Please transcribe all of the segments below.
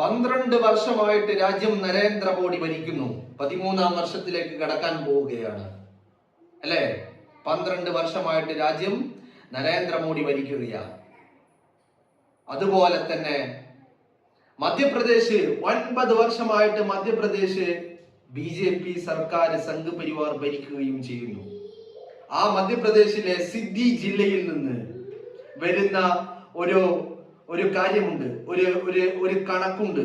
12 വർഷമായിട്ട് രാജ്യം നരേന്ദ്രമോദി ഭരിക്കുന്നു. 13ാം വർഷത്തിലേക്ക് കടക്കാൻ പോവുകയാണ് അല്ലേ? 12 വർഷമായിട്ട് രാജ്യം നരേന്ദ്രമോദി ഭരിക്കുകയാണ്. അതുപോലെ തന്നെ മധ്യപ്രദേശ് 9 വർഷമായിട്ട് മധ്യപ്രദേശ് BJP സർക്കാർ സംഘ് പരിവാർ ഭരിക്കുകയും ചെയ്യുന്നു. ആ മധ്യപ്രദേശിലെ സിദ്ധി ജില്ലയിൽ നിന്ന് വരുന്ന ഒരു കാര്യമുണ്ട്, ഒരു കണക്കുണ്ട്.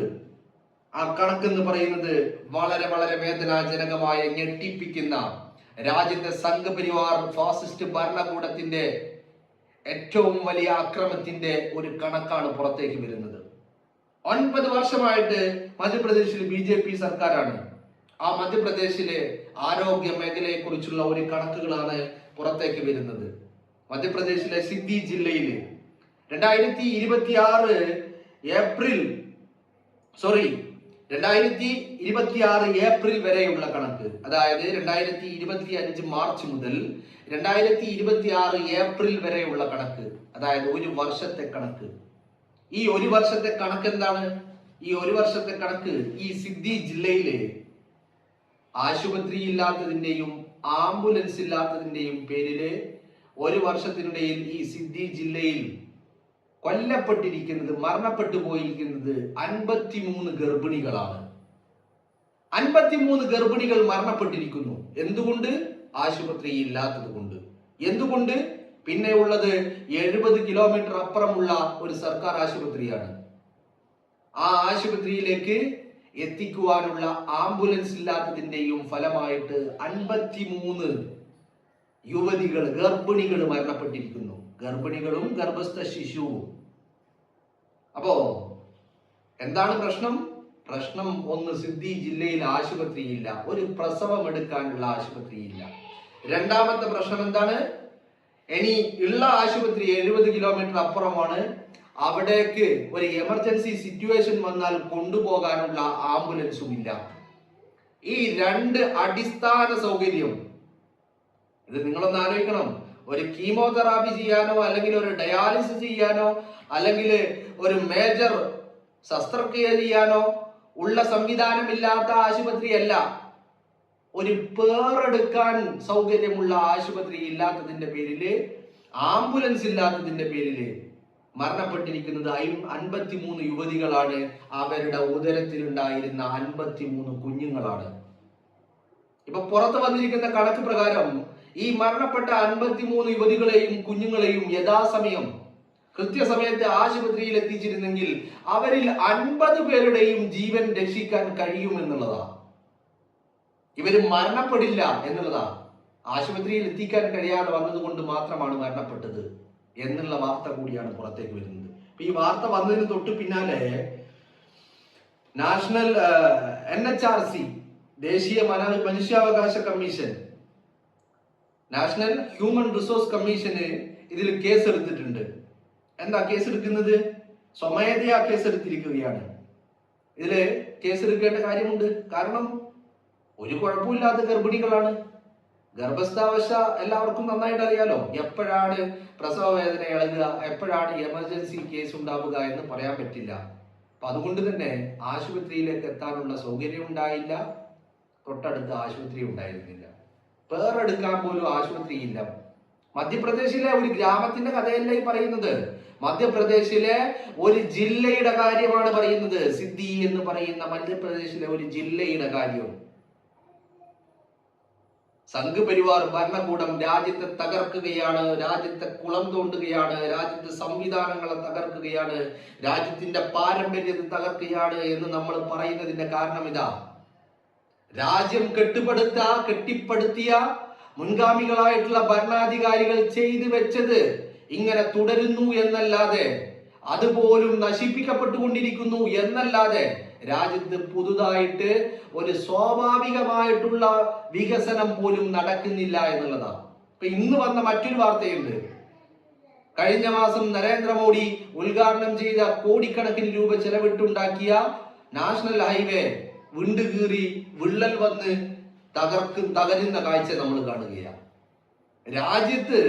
ആ കണക്കെന്ന് പറയുന്നത് വളരെ വളരെ വേദനാജനകമായ, ഞെട്ടിപ്പിക്കുന്ന, രാജ്യത്തെ സംഘപരിവാർ ഫാസിസ്റ്റ് ഭരണകൂടത്തിന്റെ ഏറ്റവും വലിയ അക്രമത്തിന്റെ ഒരു കണക്കാണ് പുറത്തേക്ക് വരുന്നത്. 9 വർഷമായിട്ട് മധ്യപ്രദേശിൽ BJP സർക്കാരാണ്. ആ മധ്യപ്രദേശിലെ ആരോഗ്യ മേഖലയെ കുറിച്ചുള്ള ഒരു കണക്കുകളാണ് പുറത്തേക്ക് വരുന്നത്. മധ്യപ്രദേശിലെ സിദ്ധി ജില്ലയിൽ 2026 ഏപ്രിൽ വരെയുള്ള കണക്ക്, അതായത് 2025 മാർച്ച് മുതൽ 2026 ഏപ്രിൽ വരെയുള്ള കണക്ക്, അതായത് ഒരു വർഷത്തെ കണക്ക്. ഈ ഒരു വർഷത്തെ കണക്ക് എന്താണ്? ഈ ഒരു വർഷത്തെ കണക്ക് ഈ സിദ്ധി ജില്ലയിലെ ആശുപത്രി ഇല്ലാത്തതിന്റെയും ആംബുലൻസ് ഇല്ലാത്തതിന്റെയും പേരില് ഒരു വർഷത്തിനിടയിൽ ഈ സിദ്ധി ജില്ലയിൽ കൊല്ലപ്പെട്ടിരിക്കുന്നത്, മരണപ്പെട്ടു പോയിരിക്കുന്നത് 53 ഗർഭിണികളാണ്. 53 ഗർഭിണികൾ മരണപ്പെട്ടിരിക്കുന്നു. എന്തുകൊണ്ട്? ആശുപത്രി ഇല്ലാത്തത് കൊണ്ട്. എന്തുകൊണ്ട്? പിന്നെ ഉള്ളത് 70 കിലോമീറ്റർ അപ്പുറമുള്ള ഒരു സർക്കാർ ആശുപത്രിയാണ്. ആ ആശുപത്രിയിലേക്ക് എത്തിക്കുവാനുള്ള ആംബുലൻസ് ഇല്ലാത്തതിന്റെയും ഫലമായിട്ട് 53 യുവതികൾ, ഗർഭിണികൾ മരണപ്പെട്ടിരിക്കുന്നു. ഗർഭിണികളും ഗർഭസ്ഥ ശിശുവും. അപ്പോ എന്താണ് പ്രശ്നം? പ്രശ്നം ഒന്ന്, സിദ്ധി ജില്ലയിൽ ആശുപത്രിയില്ല, ഒരു പ്രസവം എടുക്കാനുള്ള ആശുപത്രിയില്ല. രണ്ടാമത്തെ പ്രശ്നം എന്താണ്? ഇനി ഉള്ള ആശുപത്രി 70 കിലോമീറ്റർ അപ്പുറമാണ്. അവിടേക്ക് ഒരു എമർജൻസി സിറ്റുവേഷൻ വന്നാൽ കൊണ്ടുപോകാനുള്ള ആംബുലൻസും ഇല്ല. ഈ 2 അടിസ്ഥാന സൗകര്യം, ഇത് നിങ്ങളൊന്ന് ആലോചിക്കണം. ഒരു കീമോതെറാപ്പി ചെയ്യാനോ അല്ലെങ്കിൽ ഒരു ഡയാലിസിസ് ചെയ്യാനോ അല്ലെങ്കിൽ ഒരു മേജർ ശസ്ത്രക്രിയ ചെയ്യാനോ ഉള്ള സംവിധാനമില്ലാത്ത ആശുപത്രിയല്ല. ഒരു പേറെടുക്കാൻ സൗകര്യമുള്ള ആശുപത്രി ഇല്ലാത്തതിന്റെ പേരില്, ആംബുലൻസ് ഇല്ലാത്തതിന്റെ പേരില് മരണപ്പെട്ടിരിക്കുന്നത് 53 യുവതികളാണ്. അവരുടെ ഉദരത്തിലുണ്ടായിരുന്ന 53 കുഞ്ഞുങ്ങളാണ്. ഇപ്പൊ പുറത്തു വന്നിരിക്കുന്ന കണക്ക് പ്രകാരം ഈ മരണപ്പെട്ട 53 യുവതികളെയും കുഞ്ഞുങ്ങളെയും യഥാസമയം കൃത്യസമയത്ത് ആശുപത്രിയിൽ എത്തിച്ചിരുന്നെങ്കിൽ അവരിൽ 50 പേരുടെയും ജീവൻ രക്ഷിക്കാൻ കഴിയുമെന്നുള്ളതാ. ഇവര് മരണപ്പെടില്ല എന്നുള്ളതാ. ആശുപത്രിയിൽ എത്തിക്കാൻ കഴിയാതെ വന്നതുകൊണ്ട് മാത്രമാണ് മരണപ്പെട്ടത് എന്നുള്ള വാർത്ത കൂടിയാണ് പുറത്തേക്ക് വരുന്നത്. അപ്പൊ ഈ വാർത്ത വന്നതിന് തൊട്ട് പിന്നാലെ നാഷണൽ NHRC, ദേശീയ മനുഷ്യാവകാശ commission, national human resource commission ഇതിൽ കേസ് എടുത്തിട്ടുണ്ട്. എന്താ കേസ് എടുക്കുന്നത്? സ്വമേധയാ കേസ് എടുത്തിരിക്കുകയാണ്. ഇതില് കേസ് എടുക്കേണ്ട കാര്യമുണ്ട്. കാരണം ഒരു കുഴപ്പമില്ലാത്ത ഗർഭിണികളാണ്. ഗർഭസ്ഥാവസ്ഥ എല്ലാവർക്കും നന്നായിട്ട് അറിയാലോ. എപ്പോഴാണ് പ്രസവ വേദന ഇളകുക, എപ്പോഴാണ് എമർജൻസി കേസ് ഉണ്ടാവുക എന്ന് പറയാൻ പറ്റില്ല. അപ്പൊ അതുകൊണ്ട് തന്നെ ആശുപത്രിയിലേക്ക് എത്താനുള്ള സൗകര്യം ഉണ്ടായില്ല. തൊട്ടടുത്ത് ആശുപത്രി ഉണ്ടായിരുന്നില്ല. പേറെടുക്കാൻ പോലും ആശുപത്രിയില്ല. മധ്യപ്രദേശിലെ ഒരു ഗ്രാമത്തിന്റെ കഥയല്ല ഈ പറയുന്നത്. മധ്യപ്രദേശിലെ ഒരു ജില്ലയുടെ കാര്യമാണ് പറയുന്നത്. സിദ്ധി എന്ന് പറയുന്ന മധ്യപ്രദേശിലെ ഒരു ജില്ലയുടെ കാര്യം. സംഘ് പരിവാർ ഭരണകൂടം രാജ്യത്തെ തകർക്കുകയാണ്, രാജ്യത്തെ കുളം തോണ്ടുകയാണ്, രാജ്യത്തെ സംവിധാനങ്ങളെ തകർക്കുകയാണ്, രാജ്യത്തിന്റെ പാരമ്പര്യത്തെ തകർക്കുകയാണ് എന്ന് നമ്മൾ പറയുന്നതിന്റെ കാരണം ഇതാ. രാജ്യം കെട്ടിപ്പടുത്തിയ മുൻഗാമികളായിട്ടുള്ള ഭരണാധികാരികൾ ചെയ്തു വെച്ചത് ഇങ്ങനെ തുടരുന്നു എന്നല്ലാതെ, അതുപോലും നശിപ്പിക്കപ്പെട്ടുകൊണ്ടിരിക്കുന്നു എന്നല്ലാതെ രാജ്യത്ത് പുതുതായിട്ട് ഒരു സ്വാഭാവികമായിട്ടുള്ള വികസനം പോലും നടക്കുന്നില്ല എന്നുള്ളതാണ്. ഇപ്പൊ ഇന്ന് വന്ന മറ്റൊരു വാർത്തയുണ്ട്. കഴിഞ്ഞ മാസം നരേന്ദ്രമോദി ഉദ്ഘാടനം ചെയ്ത കോടിക്കണക്കിന് രൂപ ചെലവിട്ടുണ്ടാക്കിയ നാഷണൽ ഹൈവേ വിണ്ടുകീറി വിള്ളൽ വന്ന് തകരുന്ന കാഴ്ച നമ്മൾ കാണുകയാണ്. രാജ്യത്ത്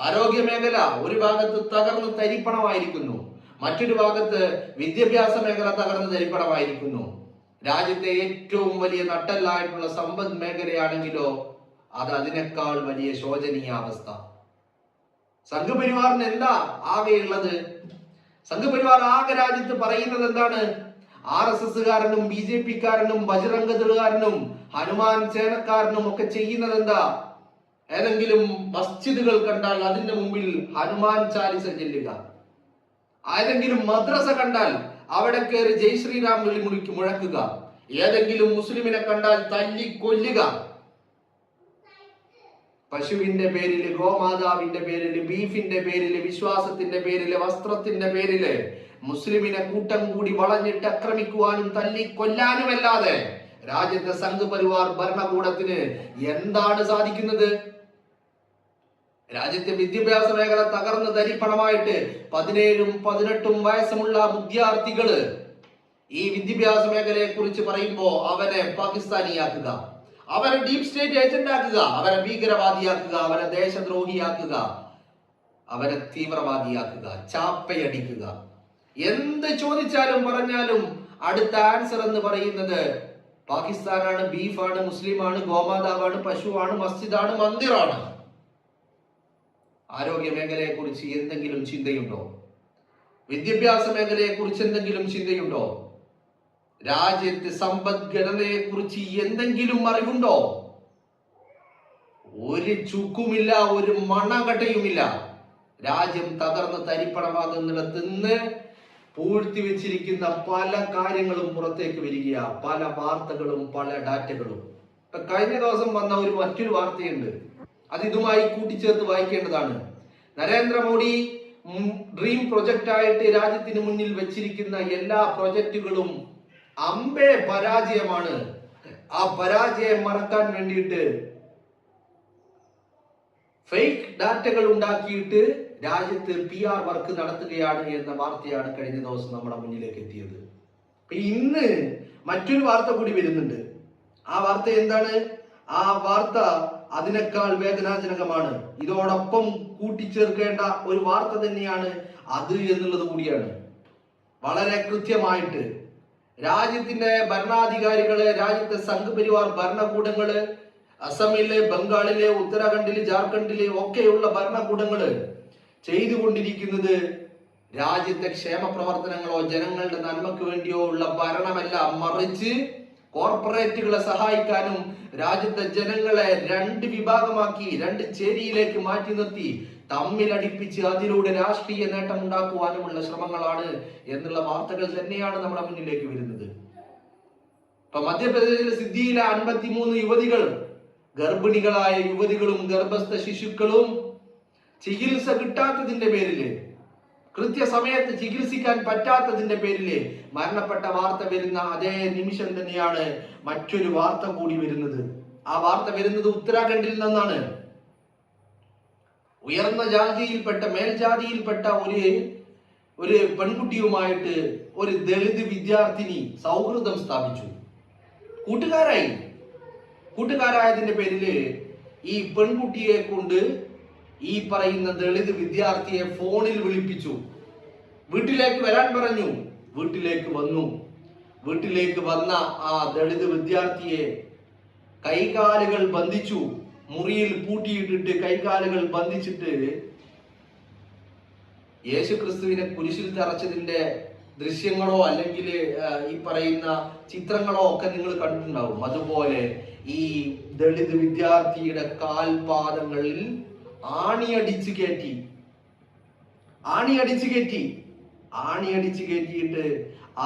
ആരോഗ്യ മേഖല ഒരു ഭാഗത്ത് തകർന്ന് തരിപ്പണമായിരിക്കുന്നു, മറ്റൊരു ഭാഗത്ത് വിദ്യാഭ്യാസ മേഖല തകർന്ന് തരിപ്പണമായിരിക്കുന്നു. രാജ്യത്തെ ഏറ്റവും വലിയ നട്ടെല്ലായിട്ടുള്ള സമ്പദ് മേഖലയാണെങ്കിലോ അത് അതിനേക്കാൾ വലിയ ശോചനീയാവസ്ഥ. സംഘപരിവാറിന് എന്താ ആകെയുള്ളത്? സംഘപരിവാർ ആകെ രാജ്യത്ത് പറയുന്നത് എന്താണ്? RSSകാരനും BJPക്കാരനും ബജറംഗദളുകാരനും ഹനുമാൻ സേനക്കാരനും ഒക്കെ ചെയ്യുന്നത് എന്താ? ഏതെങ്കിലും മസ്ജിദുകൾ കണ്ടാൽ അതിന്റെ മുമ്പിൽ ഹനുമാൻ ചാലിസ ചെല്ലുക, ഏതെങ്കിലും മദ്രസ കണ്ടാൽ അവിടെ കയറി ജയ് ശ്രീറാം വിളി മുഴക്കുക, ഏതെങ്കിലും മുസ്ലിമിനെ കണ്ടാൽ തല്ലി കൊല്ലുക. പശുവിന്റെ പേരില്, ഗോമാതാവിന്റെ പേരില്, ബീഫിന്റെ പേരില്, വിശ്വാസത്തിന്റെ പേരില്, വസ്ത്രത്തിന്റെ പേരില് മുസ്ലിമിനെ കൂട്ടം കൂടി വളഞ്ഞിട്ട് ആക്രമിക്കുവാനും തല്ലി കൊല്ലാനുമല്ലാതെ രാജ്യത്തെ സംഘപരിവാർ ഭരണകൂടത്തിന് എന്താണ് സാധിക്കുന്നത്? രാജ്യത്തെ വിദ്യാഭ്യാസ മേഖല തകർന്ന് തരിപ്പണമായിട്ട് 17ഉം 18ഉം വയസ്സുമുള്ള വിദ്യാർത്ഥികള് ഈ വിദ്യാഭ്യാസ മേഖലയെ കുറിച്ച് പറയുമ്പോ അവനെ പാകിസ്ഥാനിയാക്കുക, അവരെ ഡീപ് സ്റ്റേറ്റ് ഏജന്റ് ആക്കുക, അവരെ ഭീകരവാദിയാക്കുക, അവരെ ദേശദ്രോഹിയാക്കുക, അവരെ തീവ്രവാദിയാക്കുക, ചാപ്പയടിക്കുക. എന്ത് ചോദിച്ചാലും പറഞ്ഞാലും അടുത്ത ആൻസർ എന്ന് പറയുന്നത് പാകിസ്ഥാനാണ്, ബീഫാണ്, മുസ്ലിമാണ്, ഗോമാതാവാണ്, പശുവാണ്, മസ്ജിദാണ്, മന്ദിറാണ്. ആരോഗ്യ മേഖലയെ കുറിച്ച് എന്തെങ്കിലും ചിന്തയുണ്ടോ? വിദ്യാഭ്യാസ മേഖലയെ കുറിച്ച് എന്തെങ്കിലും ചിന്തയുണ്ടോ? രാജ്യത്തെ സമ്പദ്ഘടനയെ കുറിച്ച് എന്തെങ്കിലും അറിവുണ്ടോ? ഒരു ചുക്കുമില്ല, ഒരു മണ്ണാങ്കട്ടയുമില്ല. രാജ്യം തകർന്ന് തരിപ്പണമാകുന്നിടത്ത് നിന്ന് പൂഴ്ത്തി വെച്ചിരിക്കുന്ന പല കാര്യങ്ങളും പുറത്തേക്ക് വരിക, പല വാർത്തകളും പല ഡാറ്റകളും. ഇപ്പൊ കഴിഞ്ഞ ദിവസം വന്ന മറ്റൊരു വാർത്തയുണ്ട്, അത് ഇതുമായി കൂട്ടിച്ചേർത്ത് വായിക്കേണ്ടതാണ്. നരേന്ദ്രമോദി ഡ്രീം പ്രൊജക്റ്റ് ആയിട്ട് രാജ്യത്തിന് മുന്നിൽ വെച്ചിരിക്കുന്ന എല്ലാ പ്രൊജക്റ്റുകളും അമ്പേ പരാജയമാണ്. ആ പരാജയം മറക്കാൻ വേണ്ടിയിട്ട് ഫേക്ക് ഡാറ്റകൾ ഉണ്ടാക്കിയിട്ട് രാജ്യത്ത് PR വർക്ക് നടത്തുകയാണ് എന്ന വാർത്തയാണ് കഴിഞ്ഞ ദിവസം നമ്മുടെ മുന്നിലേക്ക് എത്തിയത്. ഇന്ന് മറ്റൊരു വാർത്ത കൂടി വരുന്നുണ്ട്. ആ വാർത്ത എന്താണ്? ആ വാർത്ത അതിനേക്കാൾ വേദനാജനകമാണ്. ഇതോടൊപ്പം കൂട്ടിച്ചേർക്കേണ്ട ഒരു വാർത്ത തന്നെയാണ് അത് എന്നുള്ളത് കൂടിയാണ്. വളരെ കൃത്യമായിട്ട് രാജ്യത്തിന്റെ ഭരണാധികാരികള്, രാജ്യത്തെ സംഘപരിവാർ ഭരണകൂടങ്ങള്, അസമിലെ, ബംഗാളിലെ, ഉത്തരാഖണ്ഡിലെ, ജാർഖണ്ഡിലെ ഒക്കെയുള്ള ഭരണകൂടങ്ങള് ചെയ്തുകൊണ്ടിരിക്കുന്നത് രാജ്യത്തെ ക്ഷേമ പ്രവർത്തനങ്ങളോ ജനങ്ങളുടെ നന്മയ്ക്ക് വേണ്ടിയോ ഉള്ള ഭരണമല്ല, മറിച്ച് കോർപ്പറേറ്റുകളെ സഹായിക്കാനും രാജ്യത്തെ ജനങ്ങളെ രണ്ട് വിഭാഗമാക്കി, രണ്ട് ചേരിയിലേക്ക് മാറ്റി നിർത്തി തമ്മിലടിപ്പിച്ച് അതിലൂടെ രാഷ്ട്രീയ നേട്ടം ഉണ്ടാക്കുവാനുമുള്ള ശ്രമങ്ങളാണ് എന്നുള്ള വാർത്തകൾ തന്നെയാണ് നമ്മുടെ മുന്നിലേക്ക് വരുന്നത്. ഇപ്പൊ മധ്യപ്രദേശിലെ സിദ്ധിയിലെ 53 യുവതികൾ, ഗർഭിണികളായ യുവതികളും ഗർഭസ്ഥ ശിശുക്കളും ചികിത്സ കിട്ടാത്തതിന്റെ പേരില്, കൃത്യസമയത്ത് ചികിത്സിക്കാൻ പറ്റാത്തതിന്റെ പേരില് മരണപ്പെട്ട വാർത്ത വരുന്ന അതേ നിമിഷം തന്നെയാണ് മറ്റൊരു വാർത്ത കൂടി വരുന്നത്. ആ വാർത്ത വരുന്നത് ഉത്തരാഖണ്ഡിൽ നിന്നാണ്. ഉയർന്ന ജാതിയിൽപ്പെട്ട, മേൽജാതിയിൽപ്പെട്ട ഒരു പെൺകുട്ടിയുമായിട്ട് ഒരു ദളിത് വിദ്യാർത്ഥിനി സൗഹൃദം സ്ഥാപിച്ചു, കൂട്ടുകാരായതിന്റെ പേരില് ഈ പെൺകുട്ടിയെ കൊണ്ട് ഈ പറയുന്ന ദളിത് വിദ്യാർത്ഥിയെ ഫോണിൽ വിളിപ്പിച്ചു, വീട്ടിലേക്ക് വരാൻ പറഞ്ഞു. വീട്ടിലേക്ക് വന്നു. വീട്ടിലേക്ക് വന്ന ആ ദളിത് വിദ്യാർത്ഥിയെ കൈകാലുകൾ ബന്ധിച്ചു, മുറിയിൽ പൂട്ടിയിട്ടിട്ട് കൈകാലുകൾ ബന്ധിച്ചിട്ട് യേശുക്രിസ്തുവിനെ കുരിശിൽ തറച്ചതിന്റെ ദൃശ്യങ്ങളോ അല്ലെങ്കിൽ ഈ പറയുന്ന ചിത്രങ്ങളോ ഒക്കെ നിങ്ങൾ കണ്ടിട്ടുണ്ടാവും. അതുപോലെ ഈ ദളിത് വിദ്യാർത്ഥിയുടെ കാൽപാദങ്ങളിൽ ആണിയടിച്ചു കയറ്റിയിട്ട്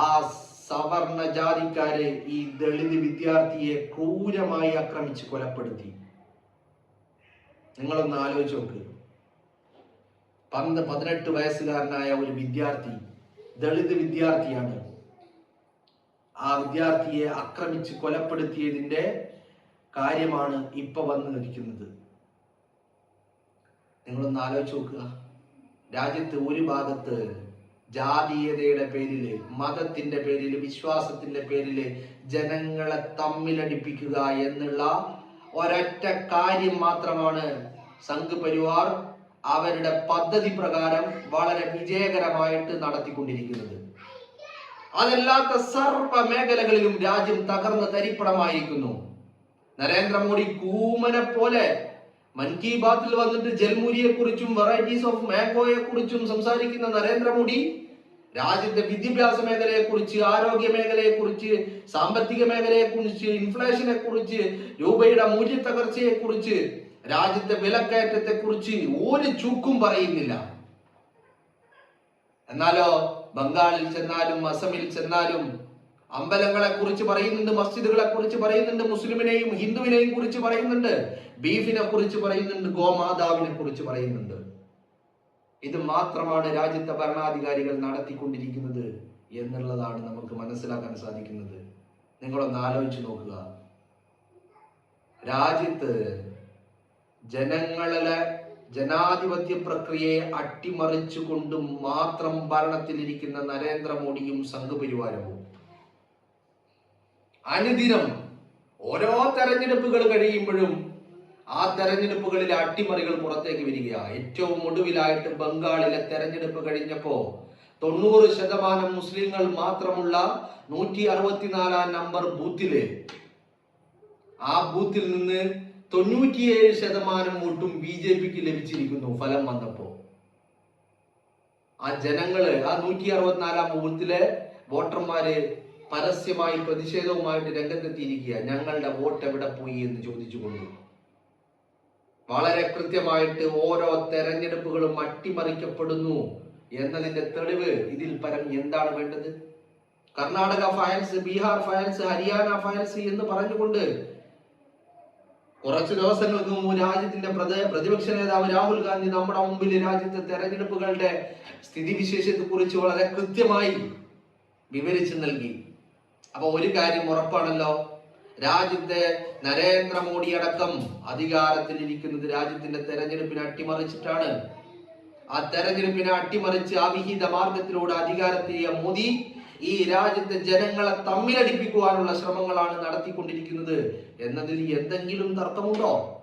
ആ സവർണ ജാതിക്കാരെ ഈ ദളിത് വിദ്യാർത്ഥിയെ ക്രൂരമായി ആക്രമിച്ച് കൊലപ്പെടുത്തി. നിങ്ങളൊന്ന് ആലോചിച്ച് നോക്ക്. 18 വയസ്സുകാരനായ ഒരു വിദ്യാർത്ഥി, ദളിത് വിദ്യാർത്ഥിയാണ്, ആ വിദ്യാർത്ഥിയെ ആക്രമിച്ച് കൊലപ്പെടുത്തിയതിന്റെ കാര്യമാണ് ഇപ്പൊ വന്നു നിൽക്കുന്നത്. നിങ്ങളൊന്ന് ആലോചിച്ച് നോക്കുക. രാജ്യത്ത് ഒരു ഭാഗത്ത് ജാതീയതയുടെ പേരില്, മതത്തിന്റെ പേരില്, വിശ്വാസത്തിന്റെ പേരില് ജനങ്ങളെ തമ്മിലടിപ്പിക്കുക എന്നുള്ള ഒരൊറ്റ കാര്യം മാത്രമാണ് സംഘ് പരിവാർ അവരുടെ പദ്ധതി പ്രകാരം വളരെ വിജയകരമായിട്ട് നടത്തിക്കൊണ്ടിരിക്കുന്നത്. അതല്ലാത്ത സർവ മേഖലകളിലും രാജ്യം തകർന്ന് തരിപ്പണമായിരിക്കുന്നു. നരേന്ദ്രമോദി കൂമനെ പോലെ മൻ കി ബാത്തിൽ വന്നിട്ട് ജൽമുരിയെ കുറിച്ചും വെറൈറ്റീസ് ഓഫ് മാംഗോയെ കുറിച്ചും സംസാരിക്കുന്ന നരേന്ദ്രമോദി രാജ്യത്തെ വിദ്യാഭ്യാസ മേഖലയെ കുറിച്ച്, ആരോഗ്യ മേഖലയെ കുറിച്ച്, സാമ്പത്തിക മേഖലയെ കുറിച്ച്, ഇൻഫ്ലേഷനെ കുറിച്ച്, രൂപയുടെ മൂല്യത്തകർച്ചയെ കുറിച്ച്, രാജ്യത്തെ വിലക്കയറ്റത്തെ കുറിച്ച് ഒരു ചുക്കും പറയുന്നില്ല. എന്നാലോ ബംഗാളിൽ ചെന്നാലും അസമിൽ ചെന്നാലും അമ്പലങ്ങളെ കുറിച്ച് പറയുന്നുണ്ട്, മസ്ജിദുകളെ കുറിച്ച് പറയുന്നുണ്ട്, മുസ്ലിമിനെയും ഹിന്ദുവിനെയും കുറിച്ച് പറയുന്നുണ്ട്, ബീഫിനെ കുറിച്ച് പറയുന്നുണ്ട്, ഗോമാതാവിനെ കുറിച്ച് പറയുന്നുണ്ട്. ഇത് മാത്രമാണ് രാജ്യത്തെ ഭരണാധികാരികൾ നടത്തിക്കൊണ്ടിരിക്കുന്നത് എന്നുള്ളതാണ് നമുക്ക് മനസ്സിലാക്കാൻ സാധിക്കുന്നത്. നിങ്ങളൊന്ന് ആലോചിച്ച് നോക്കുക. രാജ്യത്ത് ജനങ്ങളെ ജനാധിപത്യ പ്രക്രിയയെ അട്ടിമറിച്ചുകൊണ്ട് മാത്രം ഭരണത്തിലിരിക്കുന്ന നരേന്ദ്രമോദിയും സംഘപരിവാരവും അനുദിനം ഓരോ തെരഞ്ഞെടുപ്പുകൾ കഴിയുമ്പോഴും ആ തെരഞ്ഞെടുപ്പുകളിൽ അട്ടിമറികൾ പുറത്തേക്ക് വരിക. ഏറ്റവും ഒടുവിലായിട്ട് ബംഗാളിലെ തെരഞ്ഞെടുപ്പ് കഴിഞ്ഞപ്പോ 90% മുസ്ലിങ്ങൾ മാത്രമുള്ള 164 നമ്പർ ബൂത്തില് ആ ബൂത്തിൽ നിന്ന് 97% വോട്ടും BJPക്ക് ലഭിച്ചിരിക്കുന്നു. ഫലം വന്നപ്പോ ആ ജനങ്ങള് ആ 164 ബൂത്തിലെ വോട്ടർമാര് പരസ്യമായി പ്രതിഷേധവുമായിട്ട് രംഗത്തെത്തിയിരിക്കുക. ഞങ്ങളുടെ വോട്ട് എവിടെ പോയി എന്ന് ചോദിച്ചുകൊണ്ട്. വളരെ കൃത്യമായിട്ട് ഓരോ തെരഞ്ഞെടുപ്പുകളും അട്ടിമറിക്കപ്പെടുന്നു എന്നതിന്റെ തെളിവ് ഇതിൽ പരം എന്താണ് വേണ്ടത്? Karnataka files, Bihar files, Haryana files എന്ന് പറഞ്ഞുകൊണ്ട് കുറച്ച് ദിവസങ്ങൾക്ക് മുമ്പ് രാജ്യത്തിന്റെ പ്രതിപക്ഷ നേതാവ് രാഹുൽ ഗാന്ധി നമ്മുടെ മുമ്പിൽ രാജ്യത്തെ തെരഞ്ഞെടുപ്പുകളുടെ സ്ഥിതിവിശേഷത്തെ കുറിച്ച് വളരെ കൃത്യമായി വിവരിച്ചു നൽകി. അപ്പൊ ഒരു കാര്യം ഉറപ്പാണല്ലോ, രാജ്യത്തെ നരേന്ദ്രമോദി അടക്കം അധികാരത്തിലിരിക്കുന്നത് രാജ്യത്തിന്റെ തെരഞ്ഞെടുപ്പിനെ അട്ടിമറിച്ചിട്ടാണ്. ആ തെരഞ്ഞെടുപ്പിനെ അട്ടിമറിച്ച് അവിഹിത മാർഗത്തിലൂടെ അധികാരത്തിലെത്തിയ മോദി ഈ രാജ്യത്തെ ജനങ്ങളെ തമ്മിലടിപ്പിക്കുവാനുള്ള ശ്രമങ്ങളാണ് നടത്തിക്കൊണ്ടിരിക്കുന്നത് എന്നതിൽ എന്തെങ്കിലും തർക്കമുണ്ടോ?